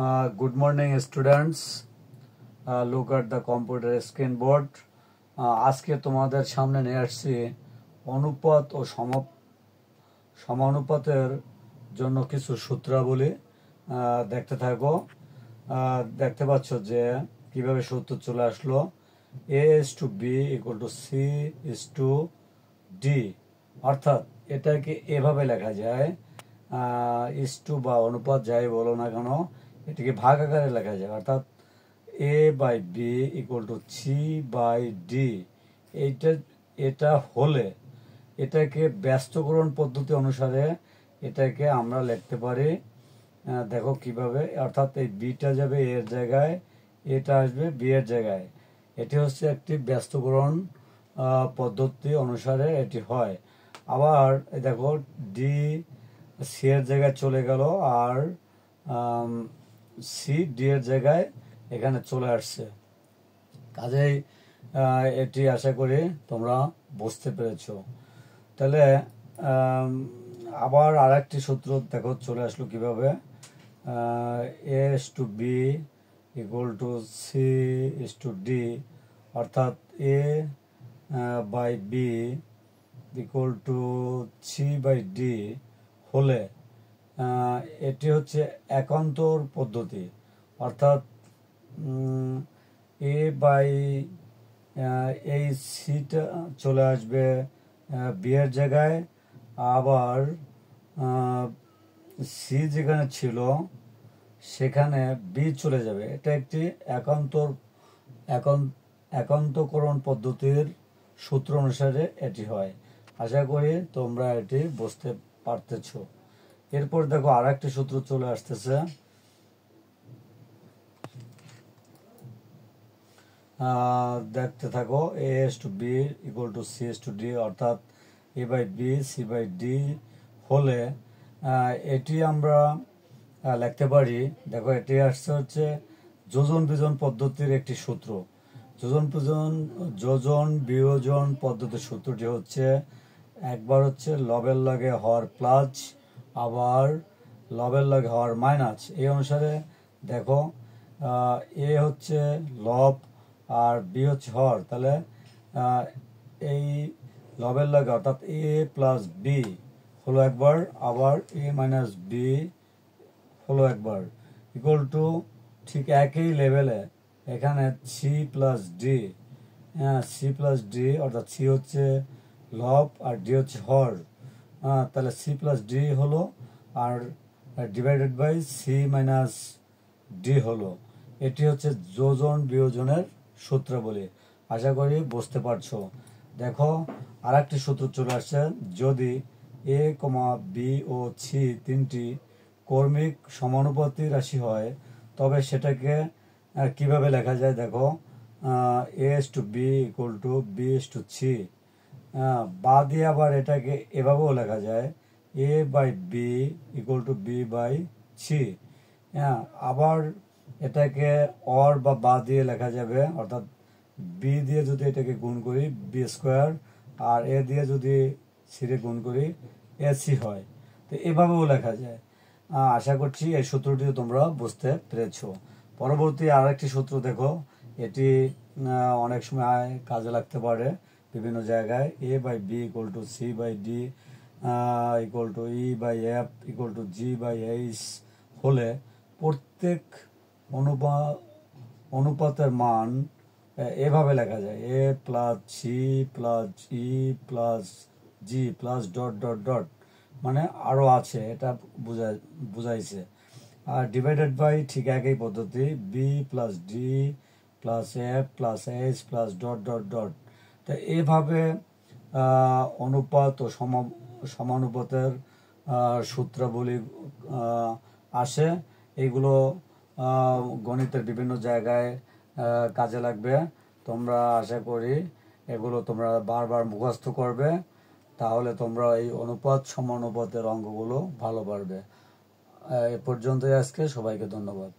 Good morning, students. Look at the computer screen board. আজকে তোমাদের সামনে নিয়ে আসছি অনুপাত ও সমানুপাতের জন্য কিছু সূত্রাবলী। দেখতে থাকো। দেখতে পাচ্ছ যে কিভাবে সূত্র চলে আসলো। a is to b equal to c is to d, অর্থাৎ এটাকে এভাবে লেখা যায়, ইস টু বা অনুপাত যাই বলো না কেন, এটাকে ভাগ আকারে লেখা যায়, অর্থাৎ a by B equal to C by D. এটা হলে এটাকে ব্যস্তকরণ পদ্ধতি অনুসারে এটাকে আমরা লিখতে পারি। দেখো কিভাবে, অর্থাৎ এই বিটা যাবে এর জায়গায়, এটা আসবে বি এর জায়গায়। এটি হচ্ছে একটি ব্যস্তকরণ পদ্ধতি অনুসারে এটি হয়। আবার দেখো ডি সি এর জায়গায় চলে গেল, আর সি ডি এর জায়গায় এখানে চলে আসছে। কাজেই এটি আশা করি তোমরা বুঝতে পেরেছো। তাহলে আবার আর একটি সূত্র দেখো চলে আসলো কিভাবে, A is to B equal to C is to D, অর্থাৎ A by B equal to C by D হলে এটি হচ্ছে একান্তর পদ্ধতি, অর্থাৎ এ বাই এই সিটা চলে আসবে বি এর জায়গায়, আবার সি যেখানে ছিল সেখানে বি চলে যাবে। এটা একটি একান্তকরণ পদ্ধতির সূত্র অনুসারে এটি হয়। আশা করি তোমরা এটি বুঝতে পারতেছ। এরপর দেখো আর একটি সূত্র চলে আসতেছে, দেখতে থাকো, A is to B equal to C is to D, অর্থাৎ A by B C by D হলে এটি আমরা লিখতে পারি। দেখো এটি আসছে হচ্ছে যোজন বিয়োজন পদ্ধতির একটি সূত্র। যোজন বিয়োজন পদ্ধতির সূত্রটি হচ্ছে, একবার হচ্ছে লবের লগে হর প্লাস, আবার লবের লগে হর মাইনাস। এই অনুসারে দেখো এ হচ্ছে লব আর বি হচ্ছে হর, তাহলে এই লবের লগে অর্থাৎ এ প্লাস বি হলো একবার, আবার এ মাইনাস বি হলো একবার, ইকুয়াল টু ঠিক একই লেভেলে এখানে C plus D, C plus D, অর্থাৎ সি হচ্ছে লব আর ডি হচ্ছে হর, তাহলে সি প্লাস ডি হলো, আর divided by C minus D হলো। এটি হচ্ছে যোজন বিয়োজনের সূত্রাবলী। আশা করি বুঝতে পারছো। দেখো আর একটি সূত্র চলে আসছে, যদি এ কমা বি ও সি তিনটি কর্মিক সমানুপাতি রাশি হয় তবে সেটাকে কিভাবে লেখা যায়। দেখো A is to B equal to B is to C, বা দিয়ে আবার এটাকে এভাবেও লেখা যায়, A by B equal to B by C. আবার এটাকে অর বা দিয়ে লেখা যাবে, অর্থাৎ বি দিয়ে যদি এটাকে গুণ করি বি স্কোয়ার, আর এ দিয়ে যদি সি রে গুণ করি এ সি হয়। তো এভাবেও লেখা যায়। আশা করছি এই সূত্রটি তোমরা বুঝতে পেরেছো। পরবর্তী আর একটি সূত্র দেখো, এটি অনেক সময় কাজে লাগতে পারে বিভিন্ন জায়গায়। A by B equal to C by D equal to E by F equal to G by H হলে প্রত্যেক অনুপাতের মান এভাবে লেখা যায়, A plus C plus E plus G plus dot dot dot, মানে আরও আছে, এটা বুঝাইছে। আর ডিভাইডেড বাই ঠিক একই পদ্ধতি, B plus D plus F plus H plus dot dot dot. তো এইভাবে অনুপাত ও সমানুপাতের সূত্রাবলী আসে। এইগুলো গণিতের বিভিন্ন জায়গায় কাজে লাগবে। তোমরা আশা করি এগুলো তোমরা বারবার মুখস্থ করবে, তাহলে তোমরা এই অনুপাত সমানুপাতের অঙ্কগুলো ভালো পারবে। এ পর্যন্তই আজকে, সবাইকে ধন্যবাদ।